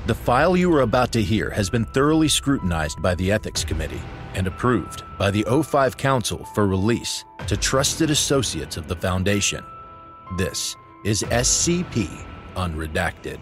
The file you are about to hear has been thoroughly scrutinized by the Ethics Committee and approved by the O5 Council for release to trusted associates of the Foundation. This is SCP Unredacted.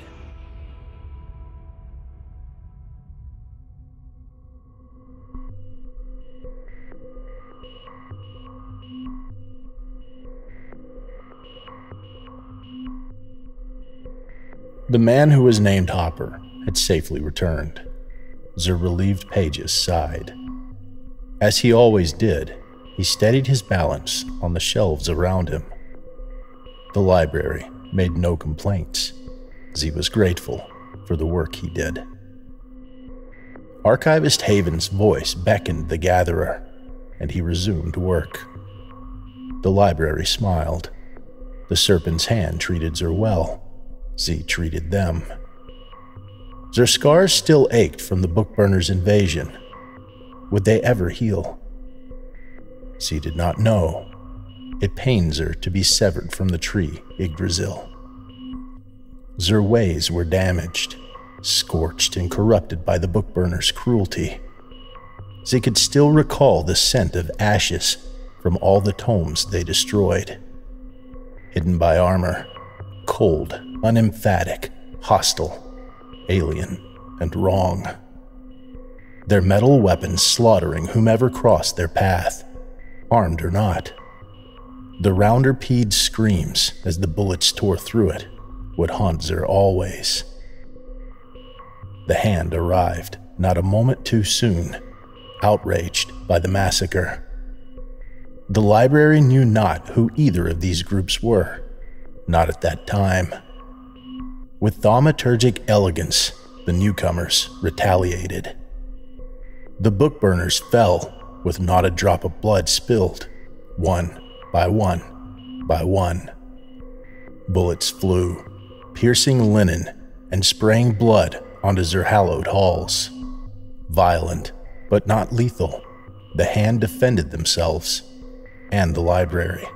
The man who was named Hopper had safely returned. Their relieved pages sighed. As he always did, he steadied his balance on the shelves around him. The library made no complaints. Z was grateful for the work he did. Archivist Haven's voice beckoned the gatherer, and he resumed work. The library smiled. The Serpent's hand treated Zer well. Z treated them. Their scars still ached from the Bookburner's invasion. Would they ever heal? Z did not know. It pained Zer to be severed from the tree, Yggdrasil. Zer's ways were damaged, scorched and corrupted by the Bookburner's cruelty. Z could still recall the scent of ashes from all the tomes they destroyed. Hidden by armor, cold, unemphatic, hostile, alien, and wrong. Their metal weapons slaughtering whomever crossed their path, armed or not. The Rounderpede's screams as the bullets tore through it would haunt Zer always. The Hand arrived not a moment too soon, outraged by the massacre. The library knew not who either of these groups were, not at that time. With thaumaturgic elegance, the newcomers retaliated. The Bookburners fell with not a drop of blood spilled, one by one by one. Bullets flew, piercing linen and spraying blood onto their hallowed halls. Violent, but not lethal, the Hand defended themselves and the library.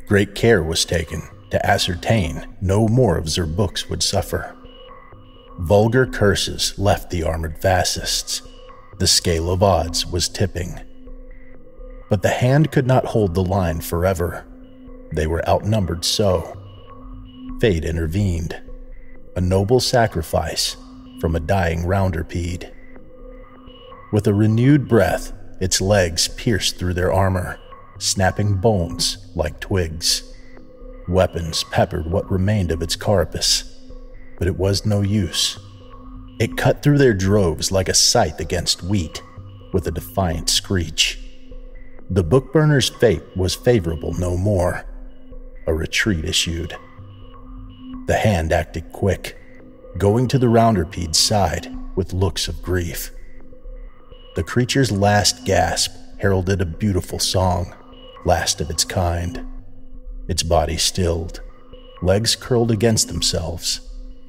Great care was taken to ascertain no more of their books would suffer. Vulgar curses left the armored fascists. The scale of odds was tipping. But the Hand could not hold the line forever. They were outnumbered so. Fate intervened. A noble sacrifice from a dying Rounderpede. With a renewed breath, its legs pierced through their armor, snapping bones like twigs. Weapons peppered what remained of its carapace, but it was no use. It cut through their droves like a scythe against wheat, with a defiant screech. The Bookburner's fate was favorable no more. A retreat issued. The Hand acted quick, going to the Rounderpede's side with looks of grief. The creature's last gasp heralded a beautiful song, last of its kind. Its body stilled, legs curled against themselves,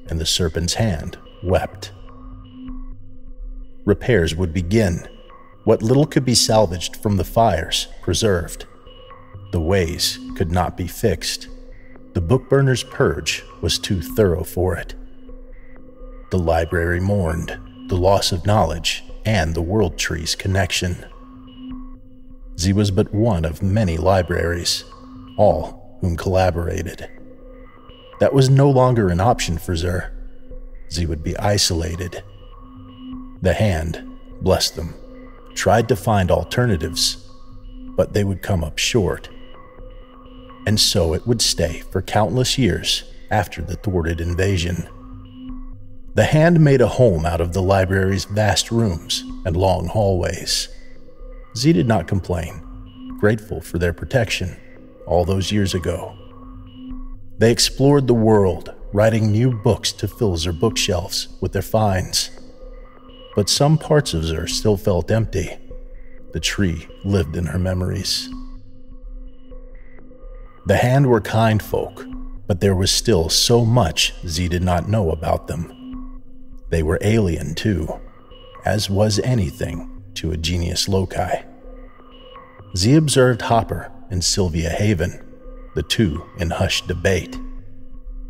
and the Serpent's Hand wept. Repairs would begin. What little could be salvaged from the fires preserved. The ways could not be fixed. The Bookburner's purge was too thorough for it. The library mourned the loss of knowledge and the World Tree's connection. Z was but one of many libraries, all whom collaborated. That was no longer an option for Zer. Z would be isolated. The Hand, bless them, tried to find alternatives, but they would come up short. And so it would stay for countless years after the thwarted invasion. The Hand made a home out of the library's vast rooms and long hallways. Z did not complain, grateful for their protection all those years ago. They explored the world, writing new books to fill their bookshelves with their finds. But some parts of Zer still felt empty. The tree lived in her memories. The Hand were kind folk, but there was still so much Z did not know about them. They were alien too, as was anything to a genius loci. Z observed Hopper and Sylvia Haven, the two in hushed debate.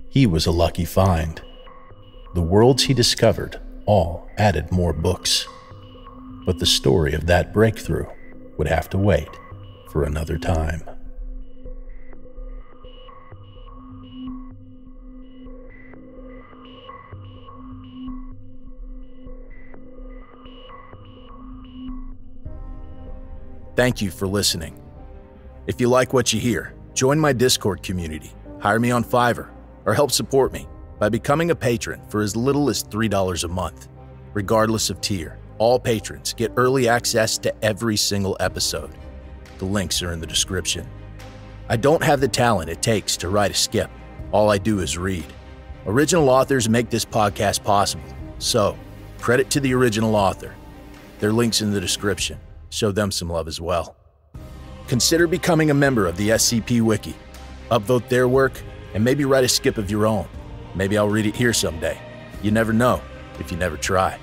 He was a lucky find, The worlds he discovered all added more books. But the story of that breakthrough would have to wait for another time. Thank you for listening. If you like what you hear, join my Discord community, hire me on Fiverr, or help support me by becoming a patron for as little as $3 a month. Regardless of tier, all patrons get early access to every single episode. The links are in the description. I don't have the talent it takes to write a skip. All I do is read. Original authors make this podcast possible, so credit to the original author. Their link's in the description. Show them some love as well. Consider becoming a member of the SCP Wiki. Upvote their work and maybe write a skip of your own. Maybe I'll read it here someday. You never know if you never try.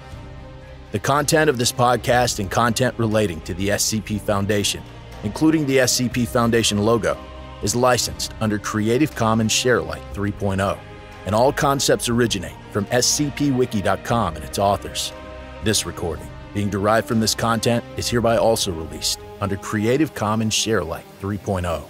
The content of this podcast and content relating to the SCP Foundation, including the SCP Foundation logo, is licensed under Creative Commons Sharealike 3.0, and all concepts originate from scpwiki.com and its authors. This recording, being derived from this content, is hereby also released under Creative Commons Sharealike 3.0.